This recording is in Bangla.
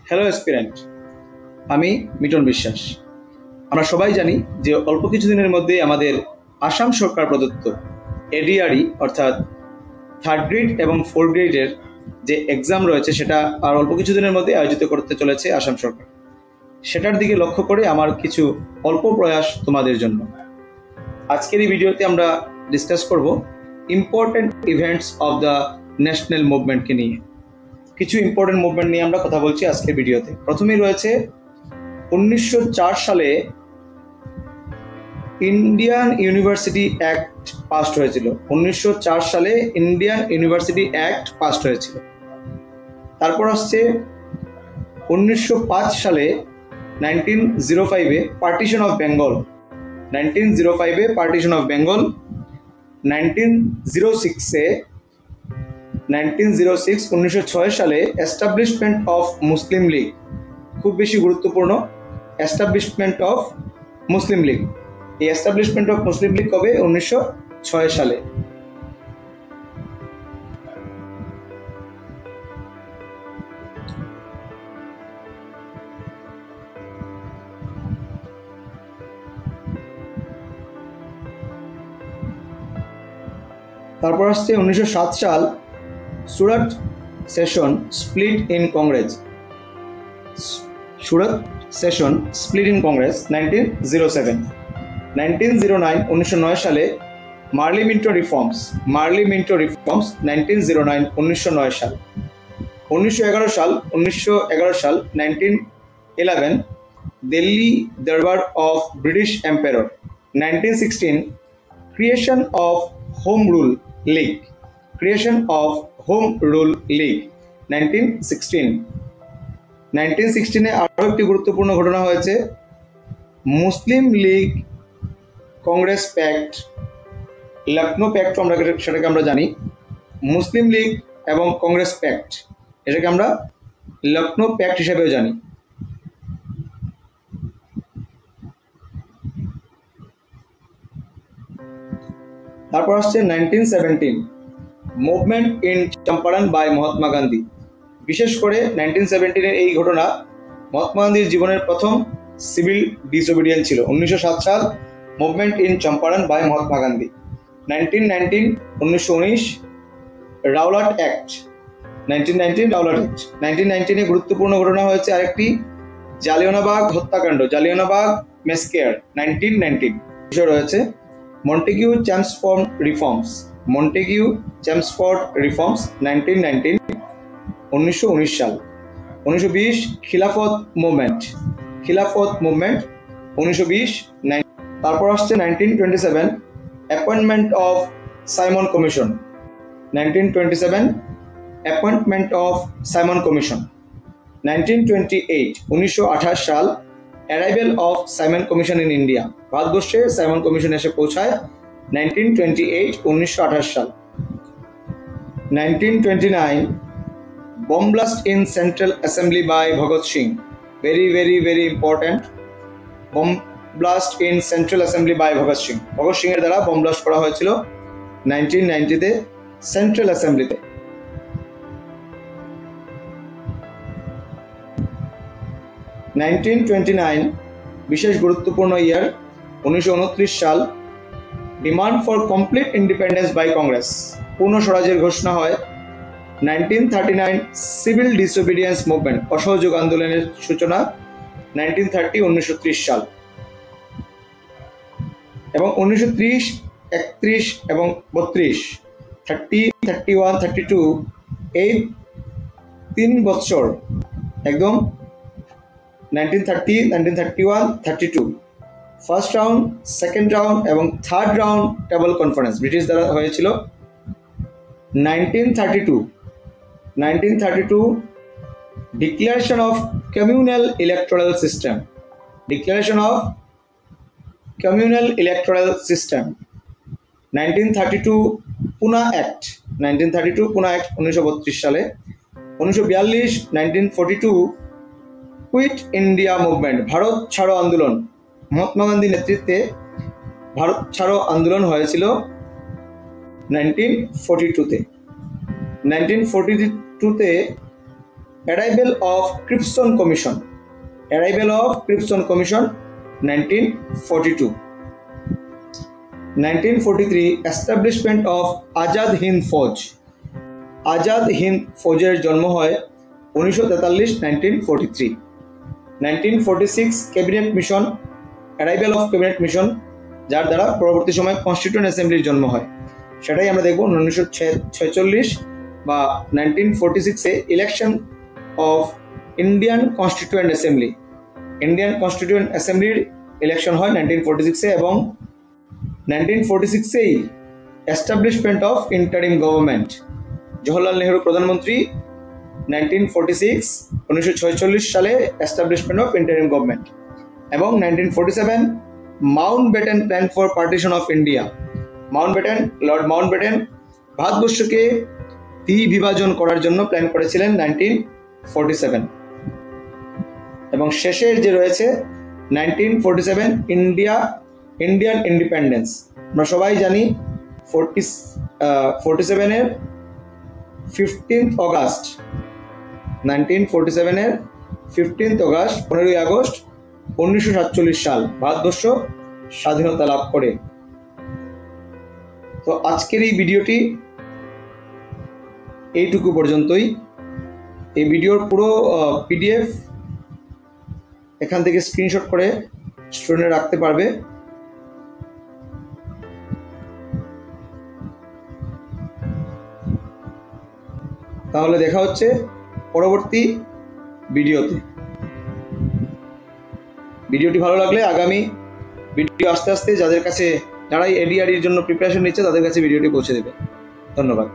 হ্যালো অ্যাসপিরেন্ট, আমি মিটন বিশ্বাস। আমরা সবাই জানি যে অল্প কিছুদিনের মধ্যেই আমাদের আসাম সরকার প্রদত্ত এডিআরই অর্থাৎ থার্ড গ্রেড এবং ফোর্থ গ্রেডের যে এক্সাম রয়েছে সেটা আর অল্প কিছুদিনের মধ্যে আয়োজিত করতে চলেছে আসাম সরকার। সেটার দিকে লক্ষ্য করে আমার কিছু অল্প প্রয়াস তোমাদের জন্য। আজকের এই ভিডিওতে আমরা ডিসকাস করব important events of the national মুভমেন্টকে নিয়ে। কিছু ইম্পর্টেন্ট মুভমেন্ট নিয়ে আমরা কথা বলছি আজকের ভিডিওতে। প্রথমেই রয়েছে 1904 সালে ইন্ডিয়ান ইউনিভার্সিটি অ্যাক্ট পাস্ট হয়েছিল। 1904 সালে ইন্ডিয়ান ইউনিভার্সিটি অ্যাক্ট পাস্ট হয়েছিল। তারপর আসছে 1905 সালে 1905-এ পার্টিশন অফ বেঙ্গল। 1905-এ পার্টিশন অফ বেঙ্গল। 1906 সালে এস্টাবলিশমেন্ট অফ মুসলিম লীগ, খুব বেশি গুরুত্বপূর্ণ। এস্টাবলিশমেন্ট অফ মুসলিম লীগ, এই এস্টাবলিশমেন্ট অফ মুসলিম লীগ কবে? 1906 সালে। তারপর আসছে 1907 সাল, Surat session split in Congress. Surat session split in Congress 1907। 1909 সালে মার্লি মিন্টো রিফর্মস। 1909 সাল। 1911 সাল 1911 দিল্লি দরবার of British empire. 1916 creation of home rule League. 1916 আরও একটি গুরুত্বপূর্ণ ঘটনা হয়েছে, মুসলিম লীগ কংগ্রেস প্যাক্ট, লখনৌ প্যাক্ট সেটাকে আমরা জানি। মুসলিম লীগ এবং কংগ্রেস প্যাক্ট, এটাকে আমরা লখনৌ প্যাক্ট হিসেবেও জানি। তারপর আসছে 1917 movement in Champaran by Mahatma Gandhi. বিশেষ করে 1917-এর এই ঘটনা মহাত্মা গান্ধীর জীবনের প্রথম সিভিল ডিসওবিডিয়েন্স ছিল। 1907 সাল movement in Champaran by Mahatma Gandhi. 1919 Rowlatt Act. 1919 গুরুত্বপূর্ণ ঘটনা হয়েছে আরেকটি, জালিয়ানওয়ালাবাগ হত্যাকাণ্ড, জালিয়ানওয়ালাবাগ ম্যাসকেয়ার 1919। বিষয় রয়েছে মন্টেগিউ চেমসফোর্ড রিফর্মস। 1919 সাল। 1920 খিলাফত মুভমেন্ট 1920। তারপর আসছে 1927 অ্যাপয়েন্টমেন্ট অফ সাইমন কমিশন। 1928 সাল arrival of Simon commission in India. ভারতবর্ষে সাইমন কমিশন এসে পৌঁছায় 1928 সাল। 1929 bomb blast in Central Assembly by Bhagat Singh. Very important. Bomb blast in Central Assembly by Bhagat Singh. Bhagat Singh এর দ্বারা বম ব্লাস্ট করা হয়েছিল 1990-তে সেন্ট্রাল অ্যাসেম্বলিতে। 1929 বিশেষ গুরুত্বপূর্ণ ইয়ার। 1929 সাল demand for complete independence by Congress, পূর্ণ স্বরাজ্যের ঘোষণা হয়। 1939 সিভিল ডিসওবিডিয়েন্স মুভমেন্ট, অসহযোগ আন্দোলনের সূচনা 1930 সাল। এবং 1930, 31 এবং 32, 31, 32 এই 3 বছর একদম 1930, 1931, 32 ফার্স্ট রাউন্ড, সেকেন্ড রাউন্ড এবং third round table conference British দ্বারা হয়েছিল। 1932 declaration of communal electoral system. 1932 Poona act. 1932 সালে। 1942 1942 কুইট ইন্ডিয়া মুভমেন্ট, ভারত ছাড়ো আন্দোলন। মহাত্মা গান্ধীর নেতৃত্বে ভারত ছাড়ো আন্দোলন হয়েছিল 1942-তে। 1942-তে arrival of Cripps commission, 1942। 1943 establishment of Azad Hind Fauj, Azad Hind ফৌজের জন্ম হয় 1943 1943। 1946 cabinet mission, arrival of cabinet mission, যার দ্বারা পরবর্তী সময় কনস্টিটিউয়েন্ট অ্যাসেম্বলির জন্ম হয়, সেটাই আমরা দেখব 1946 বা 1946-এ election of Indian constituent assembly, Indian constituent অ্যাসেম্বলির ইলেকশন হয় 1946-এ, এবং 1946-এই establishment of interim government, Jawaharlal Nehru প্রধানমন্ত্রী 1946 সালে এস্টাবলিশমেন্ট অফ ইন্টারিম গভর্নমেন্ট, এবং 1947 Mountbatten plan for partition of India, Lord Mountbatten ভারতবর্ষকে দ্বিবিভাজন করার জন্য প্ল্যান করেছিলেন 1947। এবং শেষের যে রয়েছে 1947 ইন্ডিয়ান ইন্ডিপেন্ডেন্স, আমরা সবাই জানি 47-এর 15th অগাস্ট, 1947-এর 15th অগাস্ট 15ই আগস্ট 1947 সাল ভারতবর্ষ স্বাধীনতা লাভ করে। তো আজকের এই ভিডিওটি এইটুকু পর্যন্তই। এই ভিডিওর পুরো পিডিএফ এখান থেকে স্ক্রিনশট করে স্টুডেন্ট রাখতে পারবে। তাহলে দেখা হচ্ছে পরবর্তী ভিডিওতে। ভিডিওটি ভালো লাগলে আগামী ভিডিও আস্তে আস্তে যারা এই এডিআরইর জন্য প্রিপারেশন নিচ্ছে তাদের কাছে ভিডিওটি পৌঁছে দেবে। ধন্যবাদ।